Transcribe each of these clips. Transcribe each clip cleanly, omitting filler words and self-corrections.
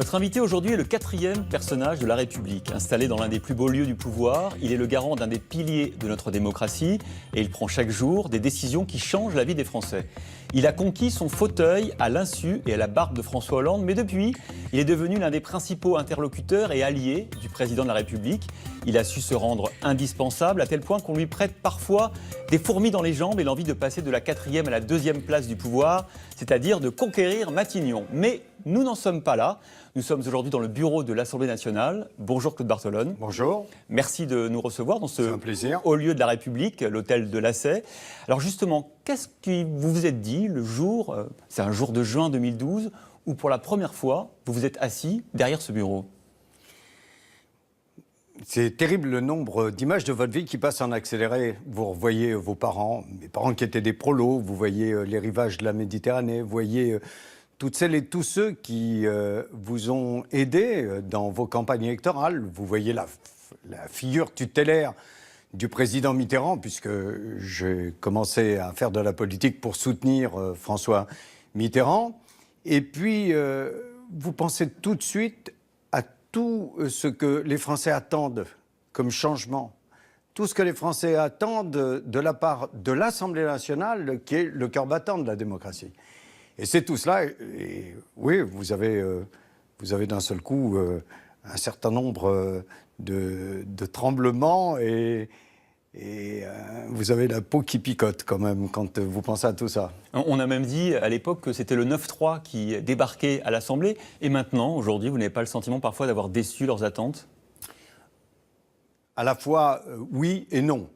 Notre invité aujourd'hui est le quatrième personnage de la République. Installé dans l'un des plus beaux lieux du pouvoir, il est le garant d'un des piliers de notre démocratie et il prend chaque jour des décisions qui changent la vie des Français. Il a conquis son fauteuil à l'insu et à la barbe de François Hollande, mais depuis, il est devenu l'un des principaux interlocuteurs et alliés du président de la République. Il a su se rendre indispensable à tel point qu'on lui prête parfois des fourmis dans les jambes et l'envie de passer de la quatrième à la deuxième place du pouvoir, c'est-à-dire de conquérir Matignon. Mais nous n'en sommes pas là. Nous sommes aujourd'hui dans le bureau de l'Assemblée nationale. Bonjour Claude Bartolone. Bonjour. Merci de nous recevoir dans ce haut lieu de la République, l'hôtel de l'Assay. Alors justement, qu'est-ce que vous vous êtes dit le jour, c'est un jour de juin 2012, où pour la première fois, vous vous êtes assis derrière ce bureau ? C'est terrible le nombre d'images de votre vie qui passent en accéléré. Vous revoyez vos parents, mes parents qui étaient des prolos, vous voyez les rivages de la Méditerranée, vous voyez toutes celles et tous ceux qui vous ont aidé dans vos campagnes électorales. Vous voyez la figure tutélaire du président Mitterrand, puisque j'ai commencé à faire de la politique pour soutenir François Mitterrand. Et puis, vous pensez tout de suite à tout ce que les Français attendent comme changement. Tout ce que les Français attendent de la part de l'Assemblée nationale, qui est le cœur battant de la démocratie. Et c'est tout cela. Et oui, vous avez d'un seul coup un certain nombre de tremblements et vous avez la peau qui picote quand même quand vous pensez à tout ça. On a même dit à l'époque que c'était le 9-3 qui débarquait à l'Assemblée. Et maintenant, aujourd'hui, vous n'avez pas le sentiment parfois d'avoir déçu leurs attentes ? À la fois, oui et non.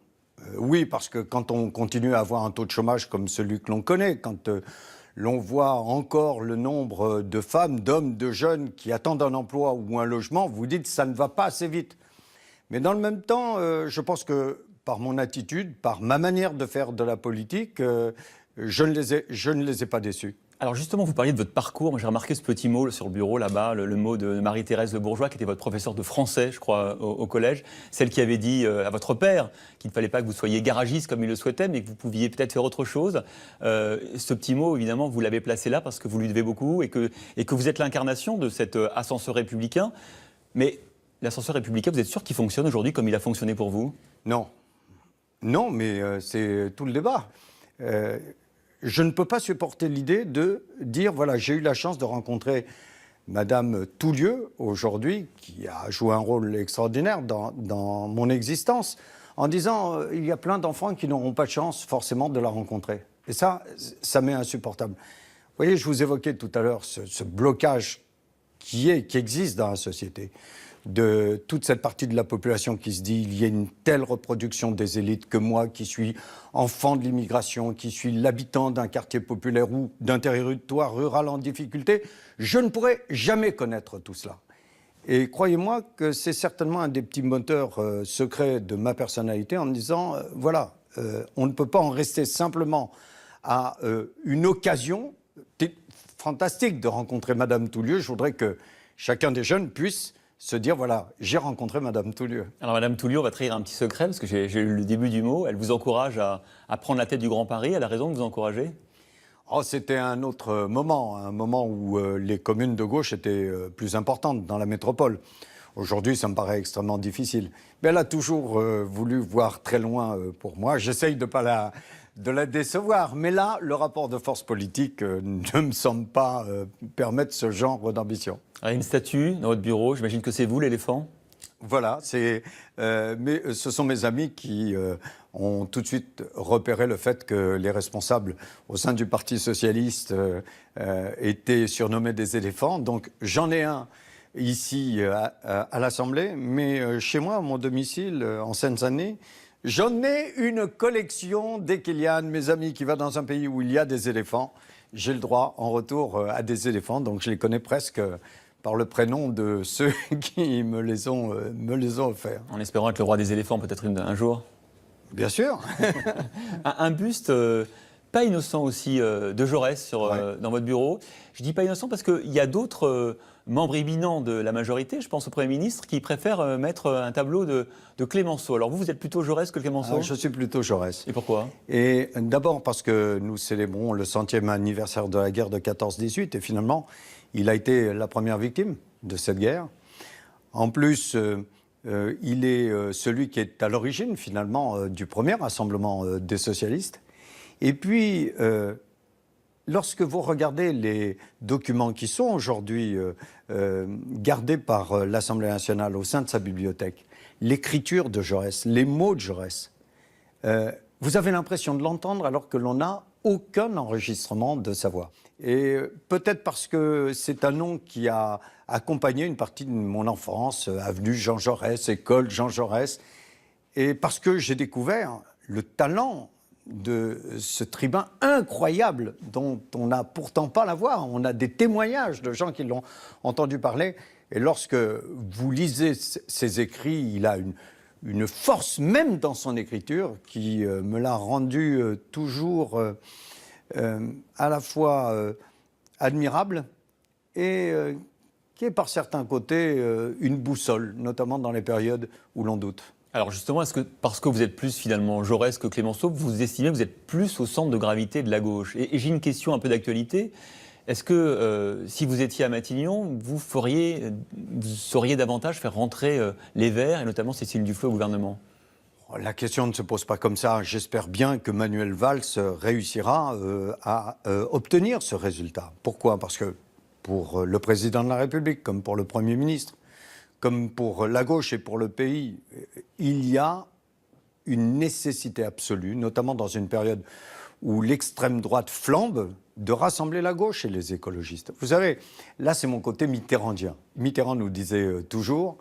Oui, parce que quand on continue à avoir un taux de chômage comme celui que l'on connaît, quand l'on voit encore le nombre de femmes, d'hommes, de jeunes qui attendent un emploi ou un logement, vous dites que ça ne va pas assez vite. Mais dans le même temps, je pense que par mon attitude, par ma manière de faire de la politique, je ne les ai pas déçus. Alors justement, vous parliez de votre parcours. J'ai remarqué ce petit mot sur le bureau là-bas, le mot de Marie-Thérèse Le Bourgeois, qui était votre professeure de français, je crois, au collège. Celle qui avait dit à votre père qu'il ne fallait pas que vous soyez garagiste comme il le souhaitait, mais que vous pouviez peut-être faire autre chose. Ce petit mot, évidemment, vous l'avez placé là parce que vous lui devez beaucoup et que vous êtes l'incarnation de cet ascenseur républicain. Mais l'ascenseur républicain, vous êtes sûr qu'il fonctionne aujourd'hui comme il a fonctionné pour vous ? Non. Non, mais c'est tout le débat. Je ne peux pas supporter l'idée de dire, voilà, j'ai eu la chance de rencontrer Madame Toulieu, aujourd'hui, qui a joué un rôle extraordinaire dans mon existence, en disant, il y a plein d'enfants qui n'auront pas de chance forcément de la rencontrer. Et ça m'est insupportable. Vous voyez, je vous évoquais tout à l'heure ce blocage qui existe dans la société, de toute cette partie de la population qui se dit il y a une telle reproduction des élites que moi, qui suis enfant de l'immigration, qui suis l'habitant d'un quartier populaire ou d'un territoire rural en difficulté, je ne pourrai jamais connaître tout cela. Et croyez-moi que c'est certainement un des petits moteurs secrets de ma personnalité en me disant, voilà, on ne peut pas en rester simplement à une occasion fantastique de rencontrer Madame Toulieu. Je voudrais que chacun des jeunes puisse se dire, voilà, j'ai rencontré Madame Toulieu. Alors Madame Toulieu, on va trahir un petit secret, parce que j'ai eu le début du mot. Elle vous encourage à prendre la tête du Grand Paris. Elle a raison de vous encourager ? Oh, c'était un autre moment, un moment où les communes de gauche étaient plus importantes dans la métropole. Aujourd'hui, ça me paraît extrêmement difficile. Mais elle a toujours voulu voir très loin pour moi. J'essaye de la décevoir. Mais là, le rapport de force politique ne me semble pas permettre ce genre d'ambition. Il y a une statue dans votre bureau, j'imagine que c'est vous l'éléphant ? Voilà, mais ce sont mes amis qui ont tout de suite repéré le fait que les responsables au sein du Parti socialiste étaient surnommés des éléphants. Donc j'en ai un ici à l'Assemblée, mais chez moi, à mon domicile, en Seine-Saint-Denis, j'en ai une collection. Dès qu'il y a un de mes amis qui va dans un pays où il y a des éléphants, j'ai le droit en retour à des éléphants, donc je les connais presque par le prénom de ceux qui me les ont offerts. En espérant être le roi des éléphants peut-être un jour. Bien sûr. Un buste pas innocent aussi de Jaurès dans votre bureau. Je dis pas innocent parce qu'il y a d'autres membres éminents de la majorité, je pense au Premier ministre, qui préfèrent mettre un tableau de Clémenceau. Alors vous êtes plutôt Jaurès que Clémenceau ? Je suis plutôt Jaurès. Et pourquoi ? Et d'abord parce que nous célébrons le 100e anniversaire de la guerre de 14-18 et finalement, il a été la première victime de cette guerre. En plus, il est celui qui est à l'origine, finalement, du premier rassemblement des socialistes. Et puis, lorsque vous regardez les documents qui sont aujourd'hui gardés par l'Assemblée nationale au sein de sa bibliothèque, l'écriture de Jaurès, les mots de Jaurès, vous avez l'impression de l'entendre alors que l'on n'a aucun enregistrement de sa voix. Et peut-être parce que c'est un nom qui a accompagné une partie de mon enfance, avenue Jean Jaurès, école Jean Jaurès, et parce que j'ai découvert le talent de ce tribun incroyable dont on n'a pourtant pas la voix. On a des témoignages de gens qui l'ont entendu parler. Et lorsque vous lisez ses écrits, il a une force même dans son écriture qui me l'a rendu toujours à la fois admirable et qui est par certains côtés une boussole, notamment dans les périodes où l'on doute. Alors justement, est-ce que parce que vous êtes plus finalement Jaurès que Clémenceau, vous estimez que vous êtes plus au centre de gravité de la gauche ? Et j'ai une question un peu d'actualité. Est-ce que si vous étiez à Matignon, vous sauriez davantage faire rentrer les Verts, et notamment Cécile Duflot au gouvernement ? La question ne se pose pas comme ça. J'espère bien que Manuel Valls réussira à obtenir ce résultat. Pourquoi ? Parce que pour le président de la République, comme pour le Premier ministre, comme pour la gauche et pour le pays, il y a une nécessité absolue, notamment dans une période où l'extrême droite flambe, de rassembler la gauche et les écologistes. Vous savez, là c'est mon côté mitterrandien. Mitterrand nous disait toujours,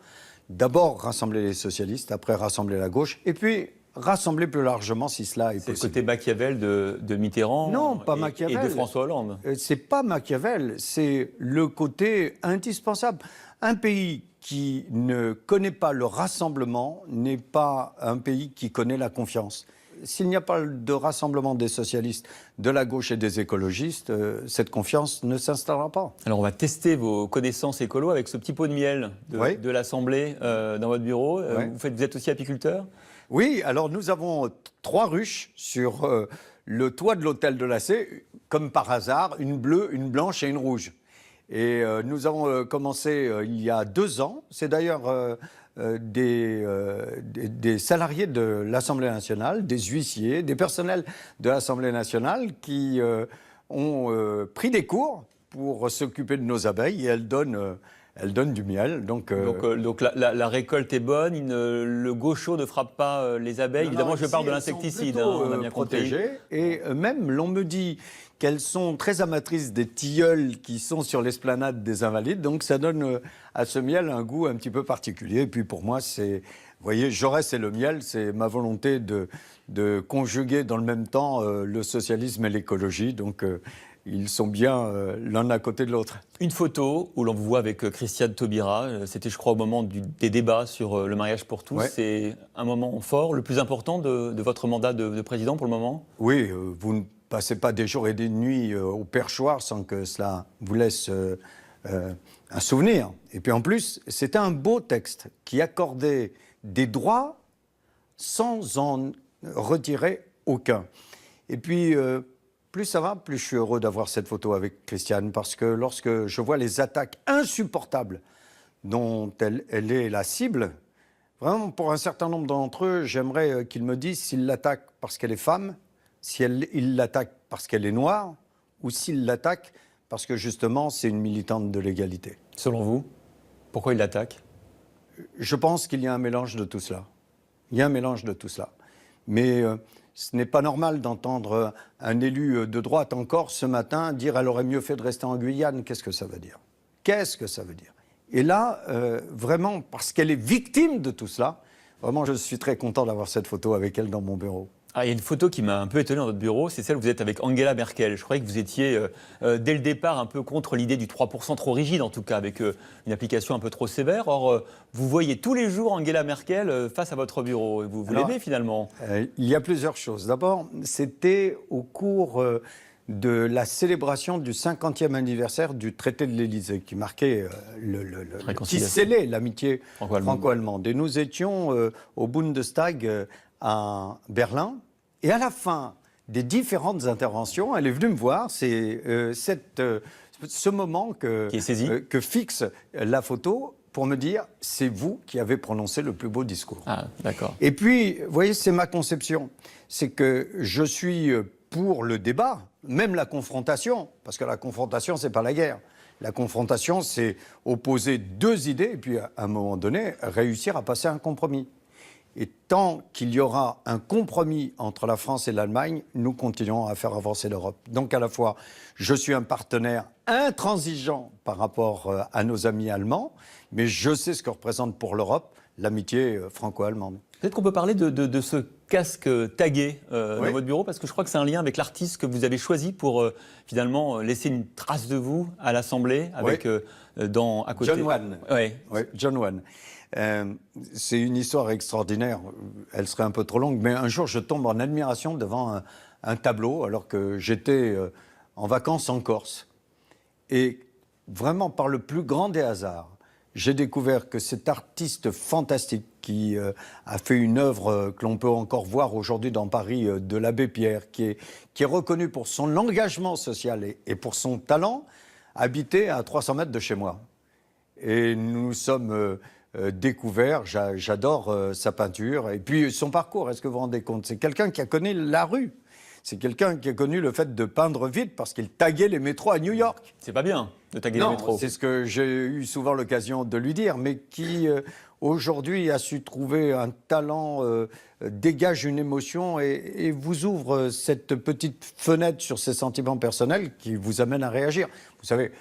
d'abord rassembler les socialistes, après rassembler la gauche, et puis rassembler plus largement si cela est possible. C'est le côté Machiavel de Mitterrand. Non, pas Machiavel. Et de François Hollande. C'est pas Machiavel, c'est le côté indispensable. Un pays qui ne connaît pas le rassemblement n'est pas un pays qui connaît la confiance. S'il n'y a pas de rassemblement des socialistes, de la gauche et des écologistes, cette confiance ne s'installera pas. Alors on va tester vos connaissances écolo avec ce petit pot de miel de l'Assemblée dans votre bureau. Vous êtes aussi apiculteur ? Oui, alors nous avons 3 ruches sur le toit de l'hôtel de l'AC, comme par hasard, une bleue, une blanche et une rouge. Et nous avons commencé il y a 2 ans. C'est d'ailleurs des salariés de l'Assemblée nationale, des huissiers, des personnels de l'Assemblée nationale qui ont pris des cours pour s'occuper de nos abeilles et elles donnent du miel. Donc la récolte est bonne, le gaucho ne frappe pas les abeilles. Évidemment, je parle de l'insecticide, on a bien protégé. Et même, l'on me dit qu'elles sont très amatrices des tilleuls qui sont sur l'esplanade des Invalides. Donc ça donne à ce miel un goût un petit peu particulier. Et puis pour moi, vous voyez, Jaurès et le miel, c'est ma volonté de conjuguer dans le même temps le socialisme et l'écologie. Donc ils sont bien l'un à côté de l'autre. Une photo où l'on vous voit avec Christiane Taubira, c'était je crois au moment des débats sur le mariage pour tous. Ouais. C'est un moment fort, le plus important de votre mandat de président pour le moment ? Oui, vous ne passez pas des jours et des nuits au perchoir sans que cela vous laisse un souvenir. Et puis en plus, c'était un beau texte qui accordait des droits sans en retirer aucun. Et puis plus ça va, plus je suis heureux d'avoir cette photo avec Christiane, parce que lorsque je vois les attaques insupportables dont elle est la cible, vraiment pour un certain nombre d'entre eux, j'aimerais qu'ils me disent s'ils l'attaquent parce qu'elle est femme, s'ils l'attaquent parce qu'elle est noire, ou s'ils l'attaquent parce que justement c'est une militante de l'égalité. Selon vous, pourquoi ils l'attaquent ? Je pense qu'il y a un mélange de tout cela. Il y a un mélange de tout cela. Mais ce n'est pas normal d'entendre un élu de droite encore ce matin dire « elle aurait mieux fait de rester en Guyane ». Qu'est-ce que ça veut dire ? Qu'est-ce que ça veut dire ? Et là, vraiment, parce qu'elle est victime de tout cela, vraiment, je suis très content d'avoir cette photo avec elle dans mon bureau. Ah, il y a une photo qui m'a un peu étonné dans votre bureau, c'est celle où vous êtes avec Angela Merkel. Je croyais que vous étiez, dès le départ, un peu contre l'idée du 3% trop rigide, en tout cas, avec une application un peu trop sévère. Or, vous voyez tous les jours Angela Merkel face à votre bureau. Et vous l'aimez, finalement ? Il y a plusieurs choses. D'abord, c'était au cours de la célébration du 50e anniversaire du traité de l'Élysée, qui marquait qui scellait l'amitié franco-allemande. Et nous étions au Bundestag à Berlin. Et à la fin des différentes interventions, elle est venue me voir. C'est Ce moment Qui est saisi. que fixe la photo pour me dire, c'est vous qui avez prononcé le plus beau discours. Ah, d'accord. Et puis, vous voyez, c'est ma conception. C'est que je suis pour le débat, même la confrontation, parce que la confrontation, c'est pas la guerre. La confrontation, c'est opposer deux idées et puis, à un moment donné, réussir à passer un compromis. Et tant qu'il y aura un compromis entre la France et l'Allemagne, nous continuerons à faire avancer l'Europe. Donc, à la fois, je suis un partenaire intransigeant par rapport à nos amis allemands, mais je sais ce que représente pour l'Europe l'amitié franco-allemande. Peut-être qu'on peut parler de ce casque tagué Oui. dans votre bureau, parce que je crois que c'est un lien avec l'artiste que vous avez choisi pour finalement laisser une trace de vous à l'Assemblée, avec à côté. John Wan. Oui. Oui, John Wan. C'est une histoire extraordinaire. Elle serait un peu trop longue, mais un jour, je tombe en admiration devant un tableau, alors que j'étais en vacances en Corse. Et vraiment, par le plus grand des hasards, j'ai découvert que cet artiste fantastique qui a fait une œuvre que l'on peut encore voir aujourd'hui dans Paris, de l'abbé Pierre, qui est reconnu pour son engagement social et pour son talent, habitait à 300 mètres de chez moi. Et nous sommes découverts, j'adore sa peinture, et puis son parcours, est-ce que vous vous rendez compte? C'est quelqu'un qui a connu la rue. C'est quelqu'un qui a connu le fait de peindre vite parce qu'il taguait les métros à New York. C'est pas bien de taguer les métros. C'est ce que j'ai eu souvent l'occasion de lui dire, mais qui aujourd'hui a su trouver un talent, dégage une émotion et vous ouvre cette petite fenêtre sur ses sentiments personnels qui vous amène à réagir. Vous savez,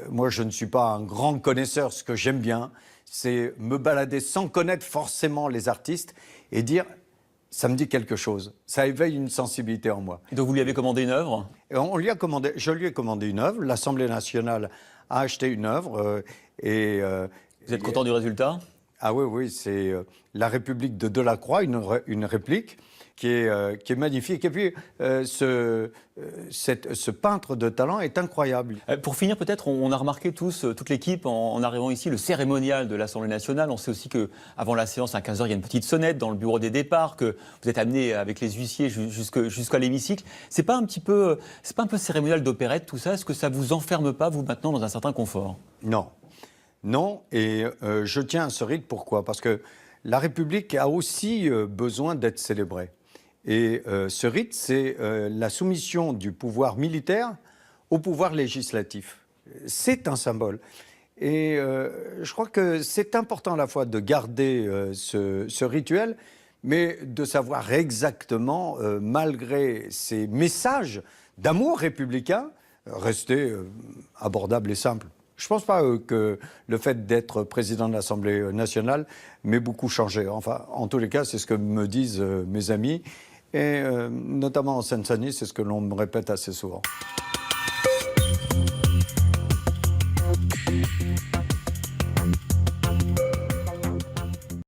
moi je ne suis pas un grand connaisseur, ce que j'aime bien, c'est me balader sans connaître forcément les artistes et dire... Ça me dit quelque chose. Ça éveille une sensibilité en moi. Et donc vous lui avez commandé une œuvre? Et je lui ai commandé une œuvre. L'Assemblée nationale a acheté une œuvre. Vous êtes content du résultat? Ah oui, c'est La République de Delacroix, une réplique qui est magnifique. Et puis, ce peintre de talent est incroyable. Pour finir, peut-être, on a remarqué tous, toute l'équipe, en arrivant ici, le cérémonial de l'Assemblée nationale. On sait aussi qu'avant la séance, à 15h, il y a une petite sonnette dans le bureau des départs, que vous êtes amené avec les huissiers jusqu'à l'hémicycle. C'est pas un peu cérémonial d'opérette, tout ça? Est-ce que ça vous enferme pas, vous, maintenant, dans un certain confort? Non, et je tiens à ce rite. Pourquoi? Parce que la République a aussi besoin d'être célébrée. Et ce rite, c'est la soumission du pouvoir militaire au pouvoir législatif. C'est un symbole. Et je crois que c'est important à la fois de garder ce rituel, mais de savoir exactement, malgré ces messages d'amour républicain, rester abordable et simple. Je ne pense pas que le fait d'être président de l'Assemblée nationale m'ait beaucoup changé. Enfin, en tous les cas, c'est ce que me disent mes amis. Et notamment en Seine-Saint-Denis, c'est ce que l'on me répète assez souvent.